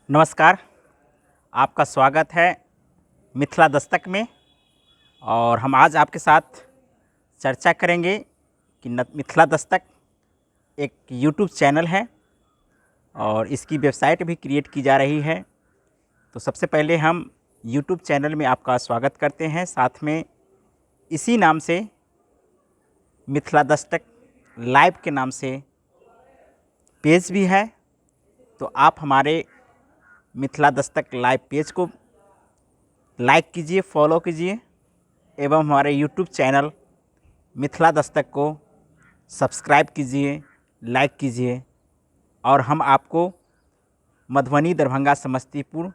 नमस्कार। आपका स्वागत है मिथिला दस्तक में। और हम आज आपके साथ चर्चा करेंगे कि मिथिला दस्तक एक यूट्यूब चैनल है और इसकी वेबसाइट भी क्रिएट की जा रही है। तो सबसे पहले हम यूट्यूब चैनल में आपका स्वागत करते हैं। साथ में इसी नाम से मिथिला दस्तक लाइव के नाम से पेज भी है। तो आप हमारे मिथिला दस्तक लाइव पेज को लाइक कीजिए, फॉलो कीजिए एवं हमारे यूट्यूब चैनल मिथिला दस्तक को सब्सक्राइब कीजिए, लाइक कीजिए। और हम आपको मधुबनी, दरभंगा, समस्तीपुर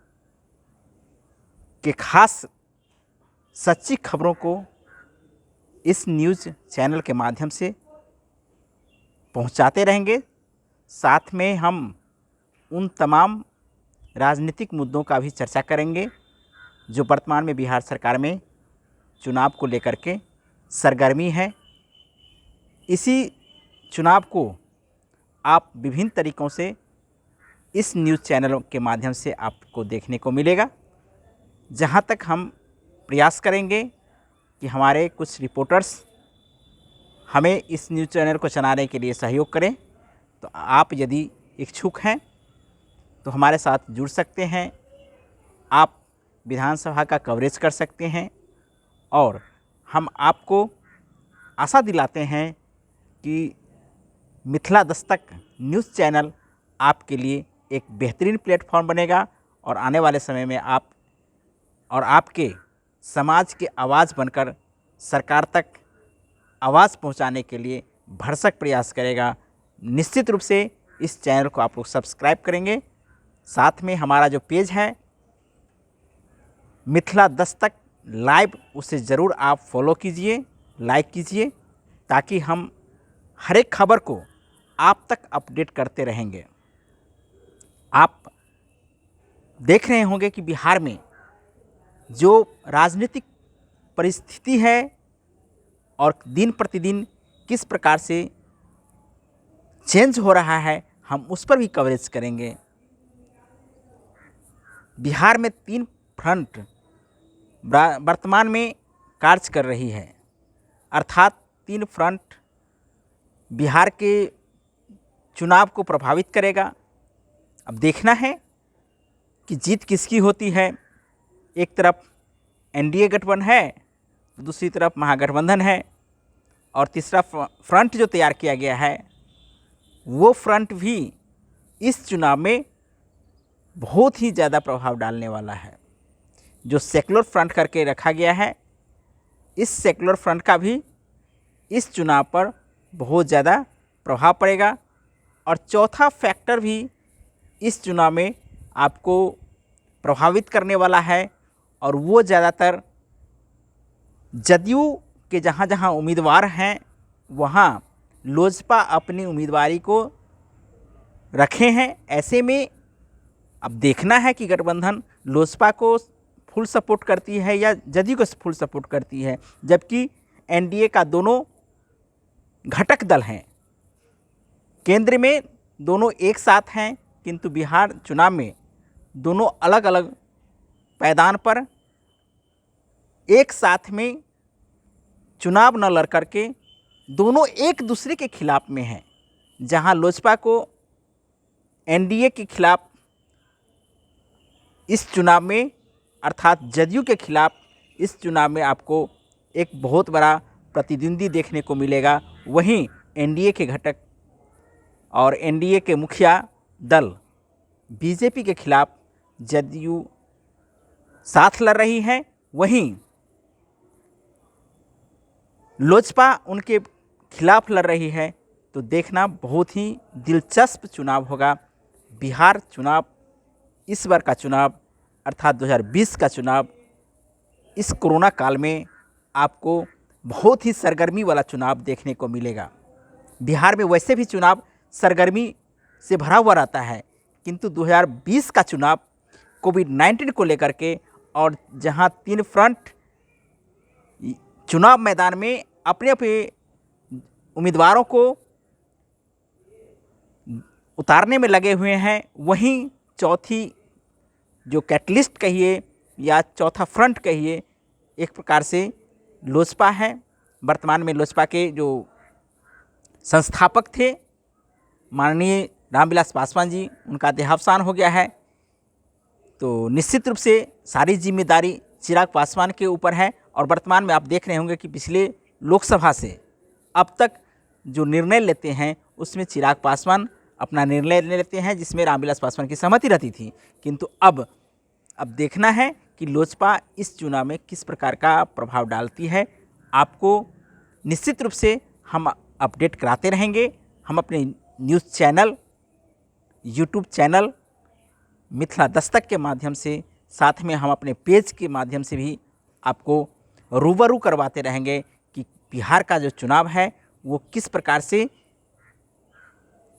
के खास सच्ची खबरों को इस न्यूज़ चैनल के माध्यम से पहुंचाते रहेंगे। साथ में हम उन तमाम राजनीतिक मुद्दों का भी चर्चा करेंगे जो वर्तमान में बिहार सरकार में चुनाव को लेकर के सरगर्मी है। इसी चुनाव को आप विभिन्न तरीक़ों से इस न्यूज़ चैनलों के माध्यम से आपको देखने को मिलेगा। जहां तक हम प्रयास करेंगे कि हमारे कुछ रिपोर्टर्स हमें इस न्यूज़ चैनल को चलाने के लिए सहयोग करें। तो आप यदि इच्छुक हैं तो हमारे साथ जुड़ सकते हैं। आप विधानसभा का कवरेज कर सकते हैं और हम आपको आशा दिलाते हैं कि मिथिला दस्तक न्यूज़ चैनल आपके लिए एक बेहतरीन प्लेटफॉर्म बनेगा और आने वाले समय में आप और आपके समाज की आवाज़ बनकर सरकार तक आवाज़ पहुंचाने के लिए भरसक प्रयास करेगा। निश्चित रूप से इस चैनल को आप लोग सब्सक्राइब करेंगे। साथ में हमारा जो पेज है मिथिला दस्तक लाइव, उसे ज़रूर आप फॉलो कीजिए, लाइक कीजिए, ताकि हम हर एक खबर को आप तक अपडेट करते रहेंगे। आप देख रहे होंगे कि बिहार में जो राजनीतिक परिस्थिति है और दिन प्रतिदिन किस प्रकार से चेंज हो रहा है, हम उस पर भी कवरेज करेंगे। बिहार में 3 फ्रंट वर्तमान में कार्य कर रही है, अर्थात 3 फ्रंट बिहार के चुनाव को प्रभावित करेगा। अब देखना है कि जीत किसकी होती है। एक तरफ एनडीए गठबंधन है, दूसरी तरफ महागठबंधन है और तीसरा फ्रंट जो तैयार किया गया है वो फ्रंट भी इस चुनाव में बहुत ही ज़्यादा प्रभाव डालने वाला है। जो सेक्युलर फ्रंट करके रखा गया है, इस सेक्युलर फ्रंट का भी इस चुनाव पर बहुत ज़्यादा प्रभाव पड़ेगा। और चौथा फैक्टर भी इस चुनाव में आपको प्रभावित करने वाला है और वो ज़्यादातर जदयू के जहाँ जहाँ उम्मीदवार हैं वहाँ लोजपा अपनी उम्मीदवारी को रखे हैं। ऐसे में अब देखना है कि गठबंधन लोजपा को फुल सपोर्ट करती है या जदयू को फुल सपोर्ट करती है, जबकि एनडीए का दोनों घटक दल हैं। केंद्र में दोनों एक साथ हैं, किंतु बिहार चुनाव में दोनों अलग अलग पायदान पर एक साथ में चुनाव न लड़ करके दोनों एक दूसरे के खिलाफ में हैं। जहां लोजपा को एनडीए के खिलाफ इस चुनाव में, अर्थात जदयू के खिलाफ इस चुनाव में आपको एक बहुत बड़ा प्रतिद्वंदी देखने को मिलेगा। वहीं एनडीए के घटक और एनडीए के मुखिया दल बीजेपी के खिलाफ जदयू साथ लड़ रही है, वहीं लोजपा उनके खिलाफ लड़ रही है। तो देखना बहुत ही दिलचस्प चुनाव होगा। बिहार चुनाव, इस बार का चुनाव अर्थात 2020 का चुनाव, इस कोरोना काल में आपको बहुत ही सरगर्मी वाला चुनाव देखने को मिलेगा। बिहार में वैसे भी चुनाव सरगर्मी से भरा हुआ रहता है, किंतु 2020 का चुनाव कोविड-19 को लेकर के और जहां 3 फ्रंट चुनाव मैदान में अपने अपने उम्मीदवारों को उतारने में लगे हुए हैं, वहीं चौथी जो कैटलिस्ट कहिए या चौथा फ्रंट कहिए, एक प्रकार से लोजपा है। वर्तमान में लोजपा के जो संस्थापक थे माननीय रामविलास पासवान जी, उनका देहावसान हो गया है। तो निश्चित रूप से सारी जिम्मेदारी चिराग पासवान के ऊपर है। और वर्तमान में आप देख रहे होंगे कि पिछले लोकसभा से अब तक जो निर्णय लेते हैं उसमें चिराग पासवान अपना निर्णय लेते हैं, जिसमें रामविलास पासवान की सहमति रहती थी। किंतु अब देखना है कि लोजपा इस चुनाव में किस प्रकार का प्रभाव डालती है। आपको निश्चित रूप से हम अपडेट कराते रहेंगे। हम अपने news channel, YouTube channel Mithila Dastak के माध्यम से, साथ में हम अपने पेज के माध्यम से भी आपको रूबरू करवाते रहेंगे कि बिहार का जो चुनाव है वो किस प्रकार से,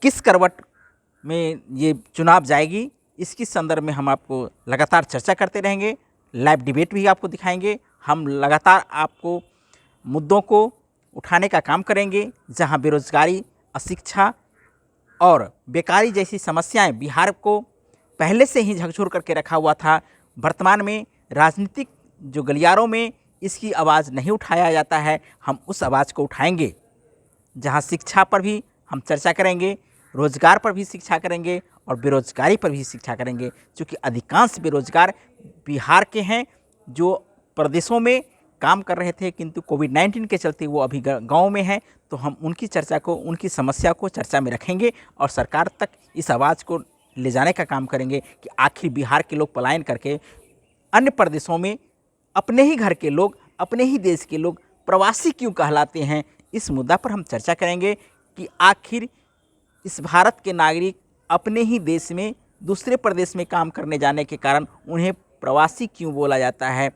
किस करवट में ये चुनाव जाएगी, इसकी संदर्भ में हम आपको लगातार चर्चा करते रहेंगे। लाइव डिबेट भी आपको दिखाएंगे। हम लगातार आपको मुद्दों को उठाने का काम करेंगे। जहां बेरोजगारी, अशिक्षा और बेकारी जैसी समस्याएं बिहार को पहले से ही झकझोर करके रखा हुआ था, वर्तमान में राजनीतिक जो गलियारों में इसकी आवाज़ नहीं उठाया जाता है, हम उस आवाज़ को उठाएंगे। जहां शिक्षा पर भी हम चर्चा करेंगे, रोजगार पर भी शिक्षा करेंगे और बेरोजगारी पर भी शिक्षा करेंगे। क्योंकि अधिकांश बेरोजगार बिहार के हैं जो प्रदेशों में काम कर रहे थे, किंतु कोविड-19 के चलते वो अभी गाँव में हैं। तो हम उनकी चर्चा को, उनकी समस्या को चर्चा में रखेंगे और सरकार तक इस आवाज़ को ले जाने का काम करेंगे कि आखिर बिहार के लोग पलायन करके अन्य प्रदेशों में, अपने ही घर के लोग, अपने ही देश के लोग प्रवासी क्यों कहलाते हैं। इस मुद्दा पर हम चर्चा करेंगे कि आखिर इस भारत के नागरिक अपने ही देश में दूसरे प्रदेश में काम करने जाने के कारण उन्हें प्रवासी क्यों बोला जाता है।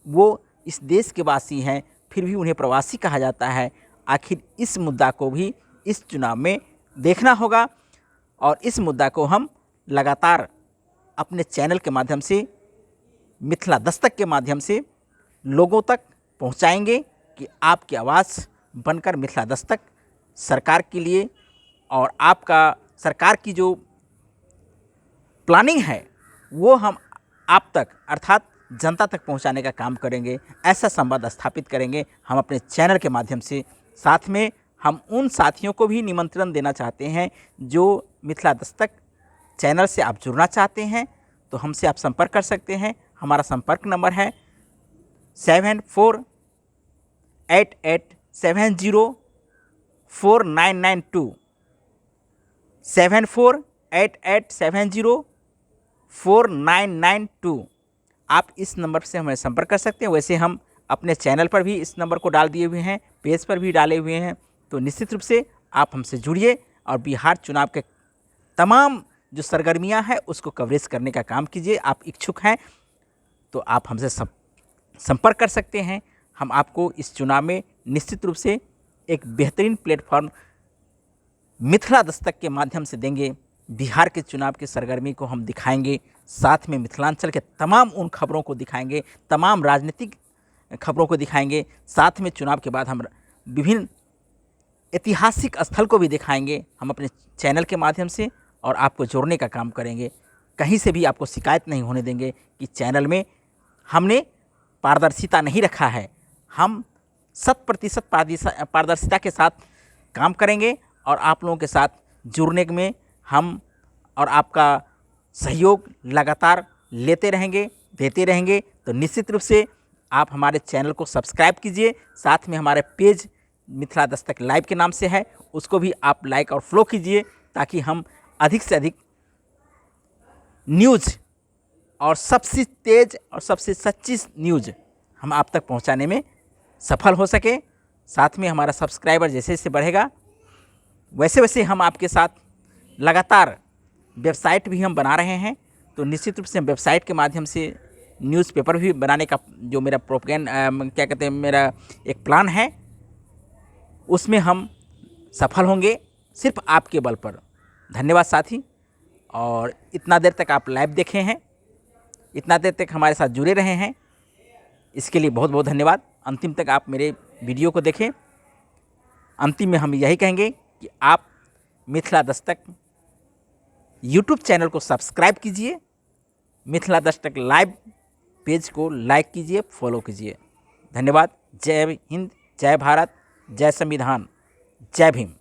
वो इस देश के वासी हैं, फिर भी उन्हें प्रवासी कहा जाता है। आखिर इस मुद्दा को भी इस चुनाव में देखना होगा और इस मुद्दा को हम लगातार अपने चैनल के माध्यम से, मिथिला दस्तक के माध्यम से लोगों तक पहुंचाएंगे कि आपकी आवाज़ बनकर मिथिला दस्तक सरकार के लिए और आपका सरकार की जो प्लानिंग है वो हम आप तक, अर्थात जनता तक पहुंचाने का काम करेंगे। ऐसा संवाद स्थापित करेंगे हम अपने चैनल के माध्यम से। साथ में हम उन साथियों को भी निमंत्रण देना चाहते हैं जो मिथिला दस्तक चैनल से आप जुड़ना चाहते हैं, तो हमसे आप संपर्क कर सकते हैं। हमारा संपर्क नंबर है 7488704992, 7488704992। आप इस नंबर से हमें संपर्क कर सकते हैं। वैसे हम अपने चैनल पर भी इस नंबर को डाल दिए हुए हैं, पेज पर भी डाले हुए हैं। तो निश्चित रूप से आप हमसे जुड़िए और बिहार चुनाव के तमाम जो सरगर्मियां हैं उसको कवरेज करने का काम कीजिए। आप इच्छुक हैं तो आप हमसे संपर्क कर सकते हैं। हम आपको इस चुनाव में निश्चित रूप से एक बेहतरीन प्लेटफॉर्म मिथिला दस्तक के माध्यम से देंगे। बिहार के चुनाव की सरगर्मी को हम दिखाएंगे, साथ में मिथिलांचल के तमाम उन खबरों को दिखाएंगे, तमाम राजनीतिक खबरों को दिखाएंगे। साथ में चुनाव के बाद हम विभिन्न ऐतिहासिक स्थल को भी दिखाएंगे हम अपने चैनल के माध्यम से और आपको जोड़ने का काम करेंगे। कहीं से भी आपको शिकायत नहीं होने देंगे कि चैनल में हमने पारदर्शिता नहीं रखा है। हम 100% पारदर्शिता के साथ काम करेंगे और आप लोगों के साथ जुड़ने में हम और आपका सहयोग लगातार लेते रहेंगे, देते रहेंगे। तो निश्चित रूप से आप हमारे चैनल को सब्सक्राइब कीजिए। साथ में हमारे पेज मिथिला दस्तक लाइव के नाम से है, उसको भी आप लाइक और फॉलो कीजिए ताकि हम अधिक से अधिक न्यूज़ और सबसे तेज़ और सबसे सच्ची न्यूज़ हम आप तक पहुंचाने में सफल हो सके। साथ में हमारा सब्सक्राइबर जैसे जैसे बढ़ेगा वैसे वैसे हम आपके साथ लगातार वेबसाइट भी हम बना रहे हैं। तो निश्चित रूप से हम वेबसाइट के माध्यम से न्यूज़पेपर भी बनाने का जो मेरा क्या कहते हैं, मेरा एक प्लान है, उसमें हम सफल होंगे सिर्फ आपके बल पर। धन्यवाद साथी। और इतना देर तक आप लाइव देखे हैं, इतना देर तक हमारे साथ जुड़े रहे हैं, इसके लिए बहुत बहुत धन्यवाद। अंतिम तक आप मेरे वीडियो को देखें। अंतिम में हम यही कहेंगे कि आप मिथिला दस्तक यूट्यूब चैनल को सब्सक्राइब कीजिए मिथिला दस्तक लाइव पेज को लाइक कीजिए, फॉलो कीजिए। धन्यवाद। जय हिंद, जय भारत, जय संविधान, जय भीम।